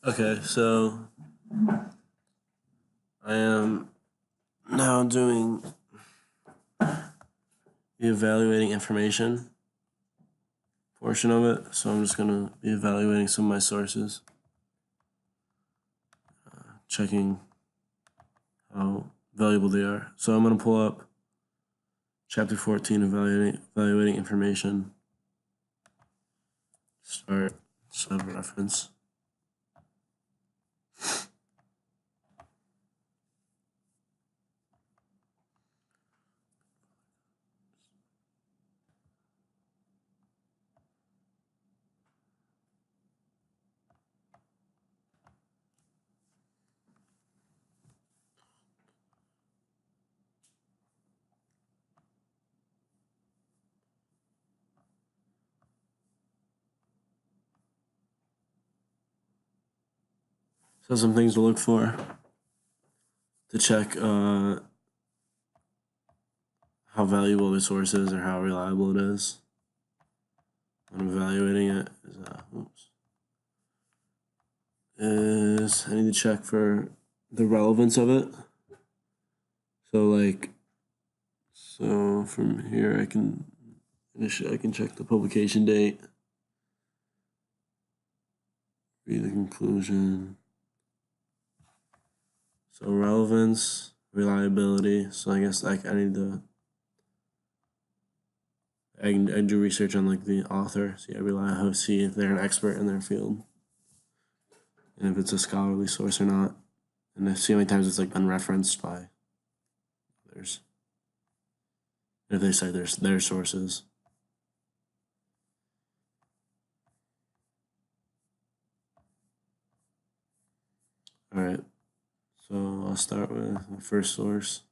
Okay, so I am now doing the evaluating information portion of it. So I'm just going to be evaluating some of my sources, checking how valuable they are. So I'm going to pull up chapter 14, evaluating information. Start sub-reference. So some things to look for to check how valuable the source is or how reliable it is. When I'm evaluating it is I need to check for the relevance of it. So from here I can check the publication date, read the conclusion. So relevance, reliability. So I guess I need to I do research on like the author. See if they're an expert in their field, and if it's a scholarly source or not, and see how many times it's like been referenced by others. If they cite their sources. All right. So I'll start with the first source.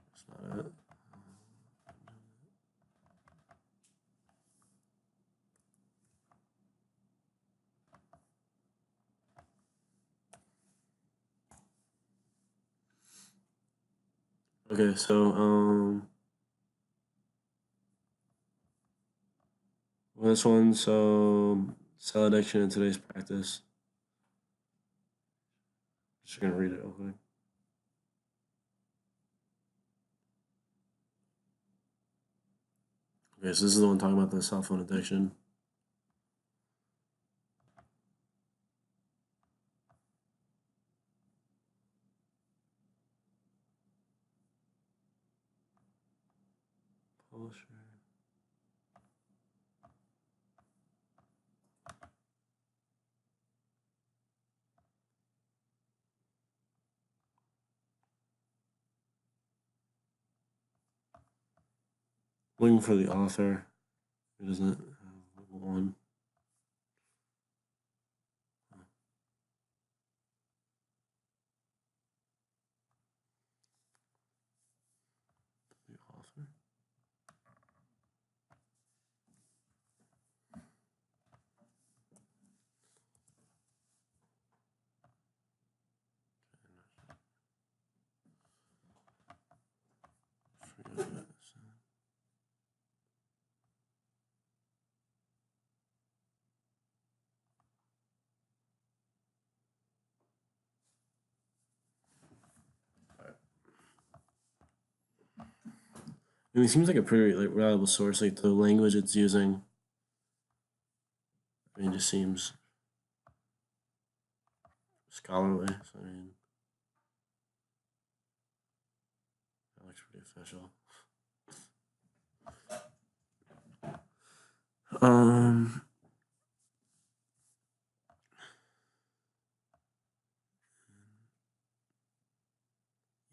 That's not it. Okay, so this one, so cell addiction in today's practice. Just gonna read it real quick. Okay, so this is the one talking about the cell phone addiction. Publisher. Looking for the author. It doesn't have one. The author. Forget what it said. I mean, it seems like a pretty like reliable source. Like the language it's using, I mean, it just seems scholarly. So I mean, that looks pretty official.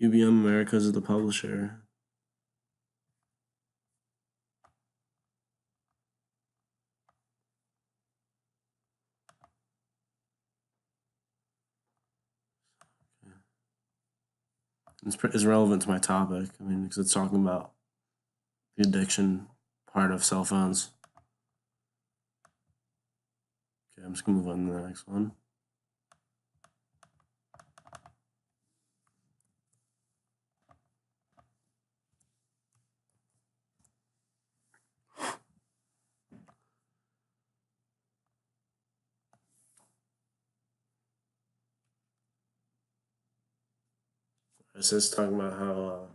UBM Americas is the publisher. It's relevant to my topic. I mean, because it's talking about the addiction part of cell phones. Okay, I'm just gonna move on to the next one. This is talking about how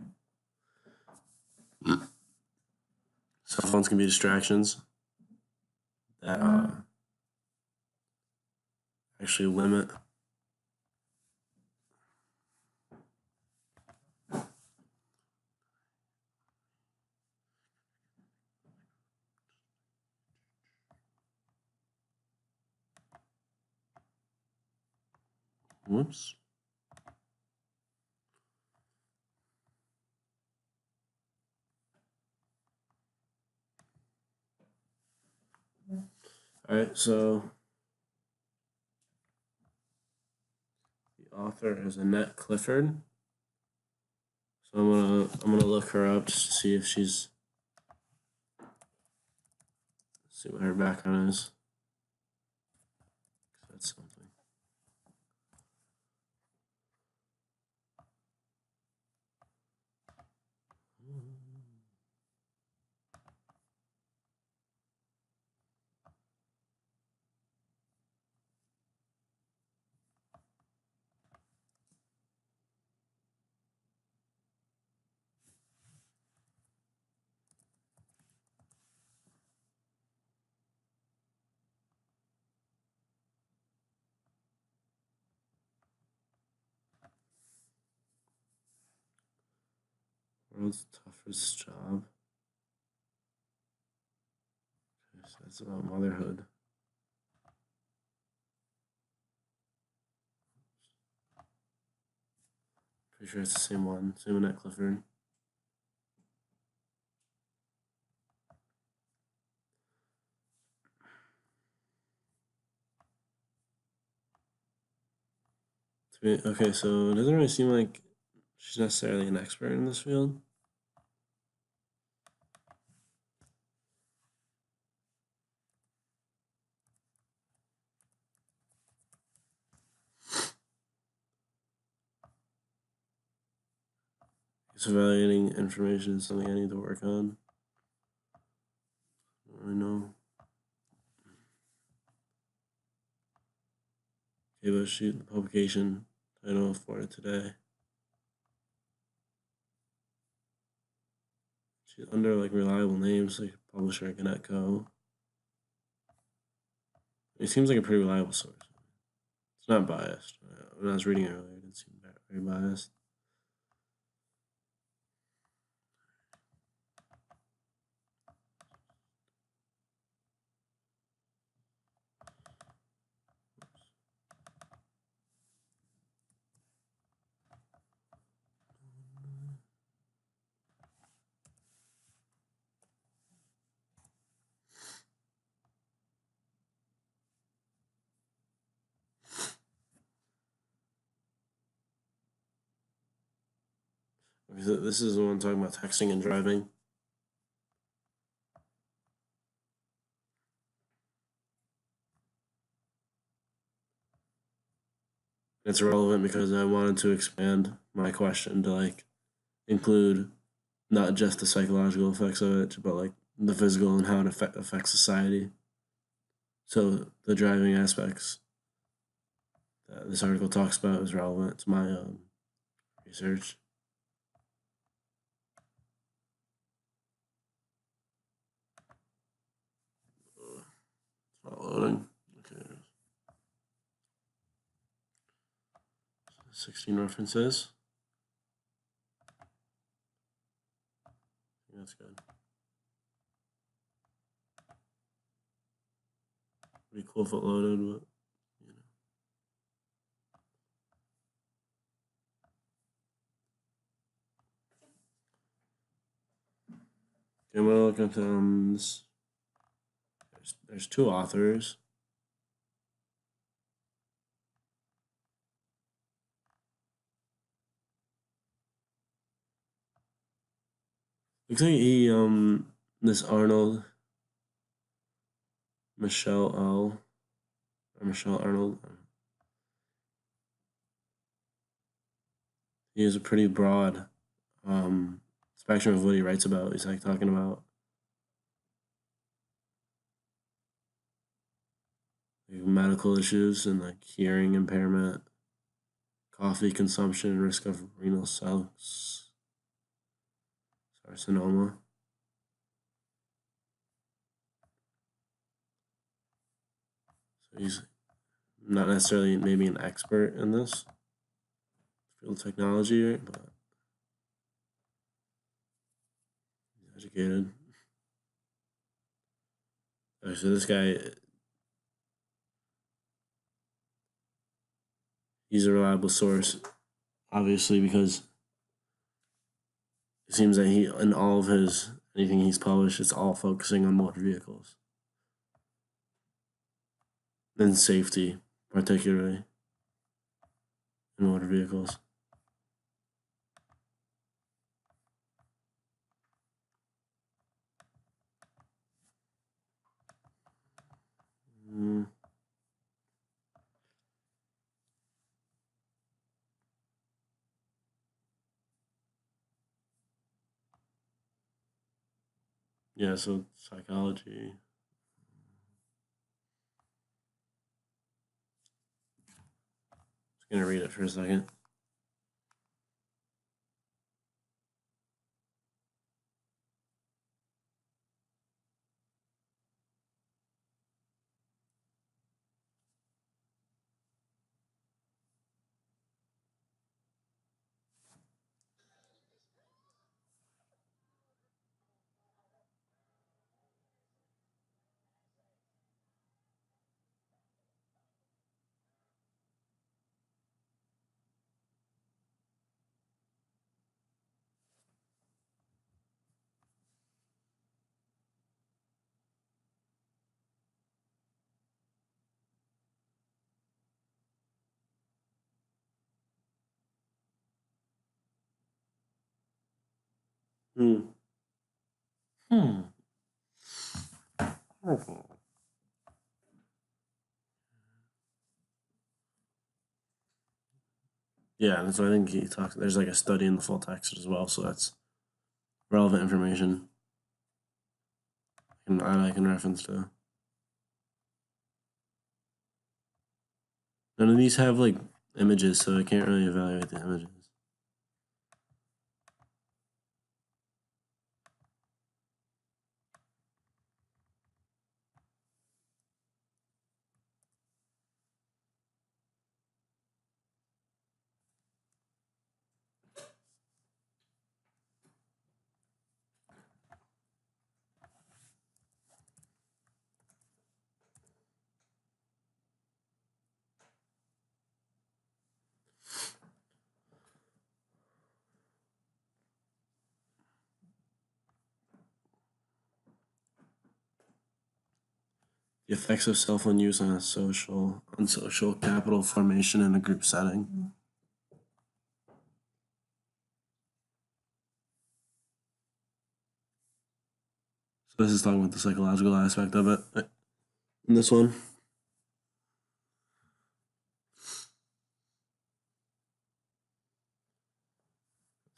cell phones can be distractions that actually limit whoops. All right, so the author is Annette Clifford. So I'm gonna look her up just to see if she's see what her background is. That's something. World's toughest job. Okay, so that's about motherhood. Pretty sure it's the same one. Same Annette Clifford. Okay, so it doesn't really seem like she's necessarily an expert in this field. It's evaluating information is something I need to work on. I don't really know. Okay, but shoot, the publication title for it today. She's under like reliable names, like publisher Ganetco. It seems like a pretty reliable source. It's not biased. When I was reading it earlier, it didn't seem very biased. Okay, so this is the one talking about texting and driving. It's relevant because I wanted to expand my question to like include not just the psychological effects of it, but like the physical and how it affects society. So the driving aspects that this article talks about is relevant to my research. It's not loading. Okay. 16 references. That's good. Pretty cool if it loaded, but you know. Okay, I'm gonna look at this. There's two authors. Looks like this Arnold Michelle L or Michelle Arnold. He has a pretty broad spectrum of what he writes about. He's like talking about like, medical issues and like hearing impairment, coffee consumption, and risk of renal cell carcinoma. So he's not necessarily maybe an expert in this field of technology, right? But he's educated. So this guy, he's a reliable source, obviously, because it seems that he, in all of his anything he's published, it's all focusing on motor vehicles and safety, particularly in motor vehicles. Mm. Yeah, so psychology. Just gonna read it for a second. Hmm. Hmm. Yeah, and so I think he talks. There's like a study in the full text as well, so that's relevant information. I can reference to. None of these have like images, so I can't really evaluate the images. The effects of cell phone use on social capital formation in a group setting. So this is talking about the psychological aspect of it. In this one.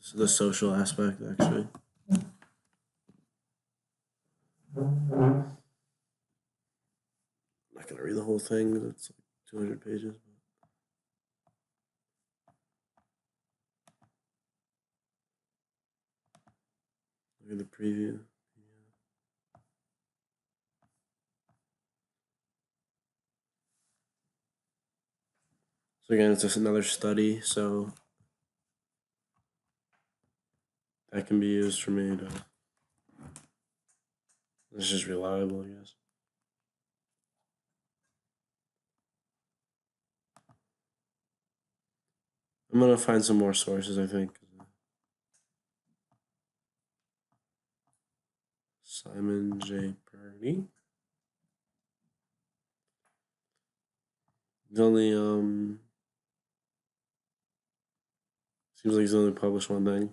This is the social aspect, actually. I'm not gonna read the whole thing because it's like 200 pages. Look at the preview. So again, it's just another study, so that can be used for me to. It's just reliable, I guess. I'm gonna find some more sources, I think. Simon J. Purdy. He's only seems like he's only published one thing.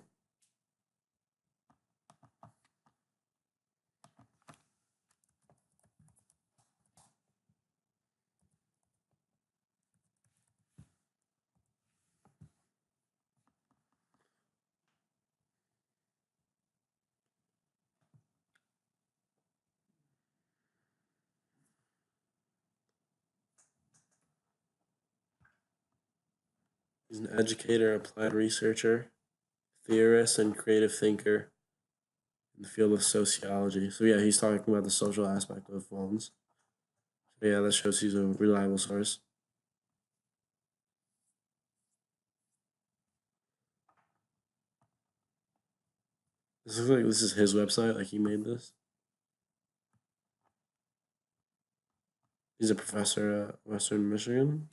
He's an educator, applied researcher, theorist, and creative thinker in the field of sociology. So yeah, he's talking about the social aspect of phones. So yeah, that shows he's a reliable source. This looks like this is his website, like he made this. He's a professor at Western Michigan.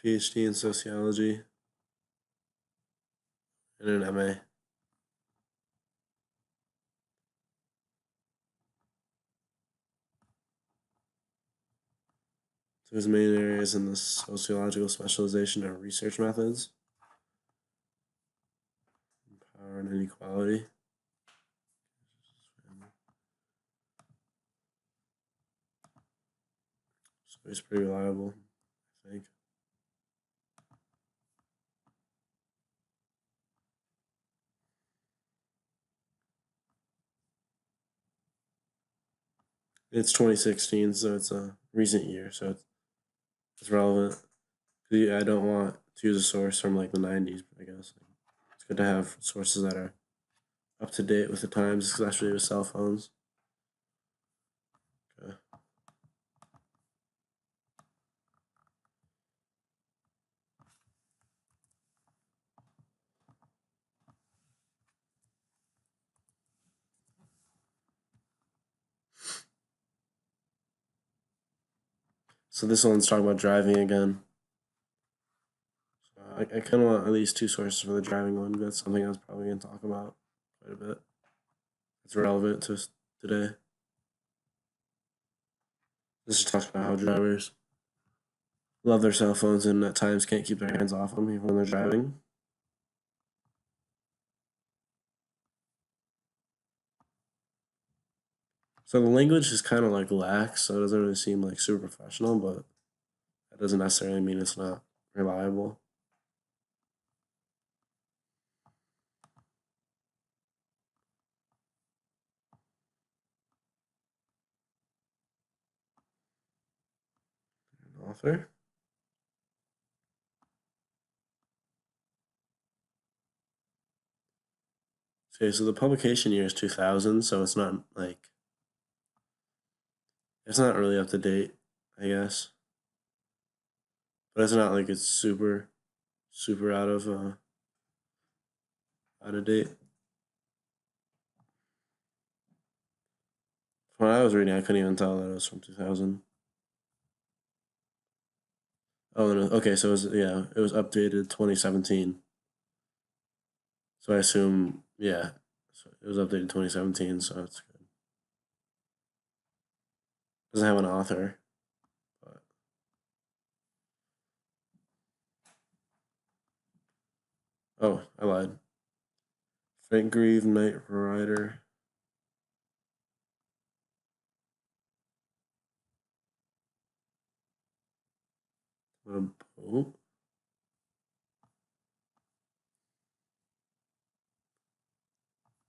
PhD in sociology and an MA. So his main areas in the sociological specialization are research methods, power and inequality. So he's pretty reliable, I think. It's 2016, so it's a recent year, so it's relevant. I don't want to use a source from like the 90s, I guess. It's good to have sources that are up to date with the times, especially with cell phones. Okay. So this one's talking about driving again. So I kind of want at least two sources for the driving one. That's something I was probably going to talk about quite a bit. It's relevant to today. This is talking about how drivers love their cell phones and at times can't keep their hands off them even when they're driving. So the language is kind of like lax, so it doesn't really seem like super professional, but that doesn't necessarily mean it's not reliable. Author. Okay, so the publication year is 2000, so it's not like it's not really up to date, I guess. But it's not like it's super out of date. When I was reading, I couldn't even tell that it was from 2000. Oh no, okay, so it was updated 2017. So I assume yeah, so it was updated 2017, so it's good. Doesn't have an author, but oh, I lied. Frank Grieve, Knight Rider. Oh,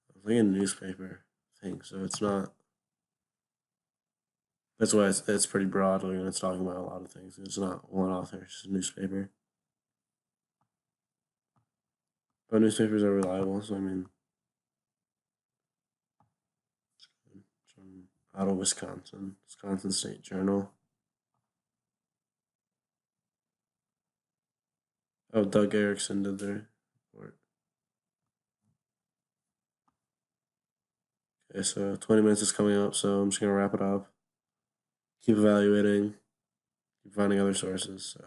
it's like a newspaper thing, so it's not. That's why it's pretty broad. Like, it's talking about a lot of things. It's not one author. It's just a newspaper. But newspapers are reliable, so I mean, it's from out of Wisconsin, Wisconsin State Journal. Oh, Doug Erickson did their report. Okay, so 20 minutes is coming up, so I'm just gonna wrap it up. Keep evaluating, keep finding other sources. So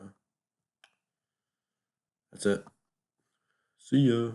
that's it. See ya.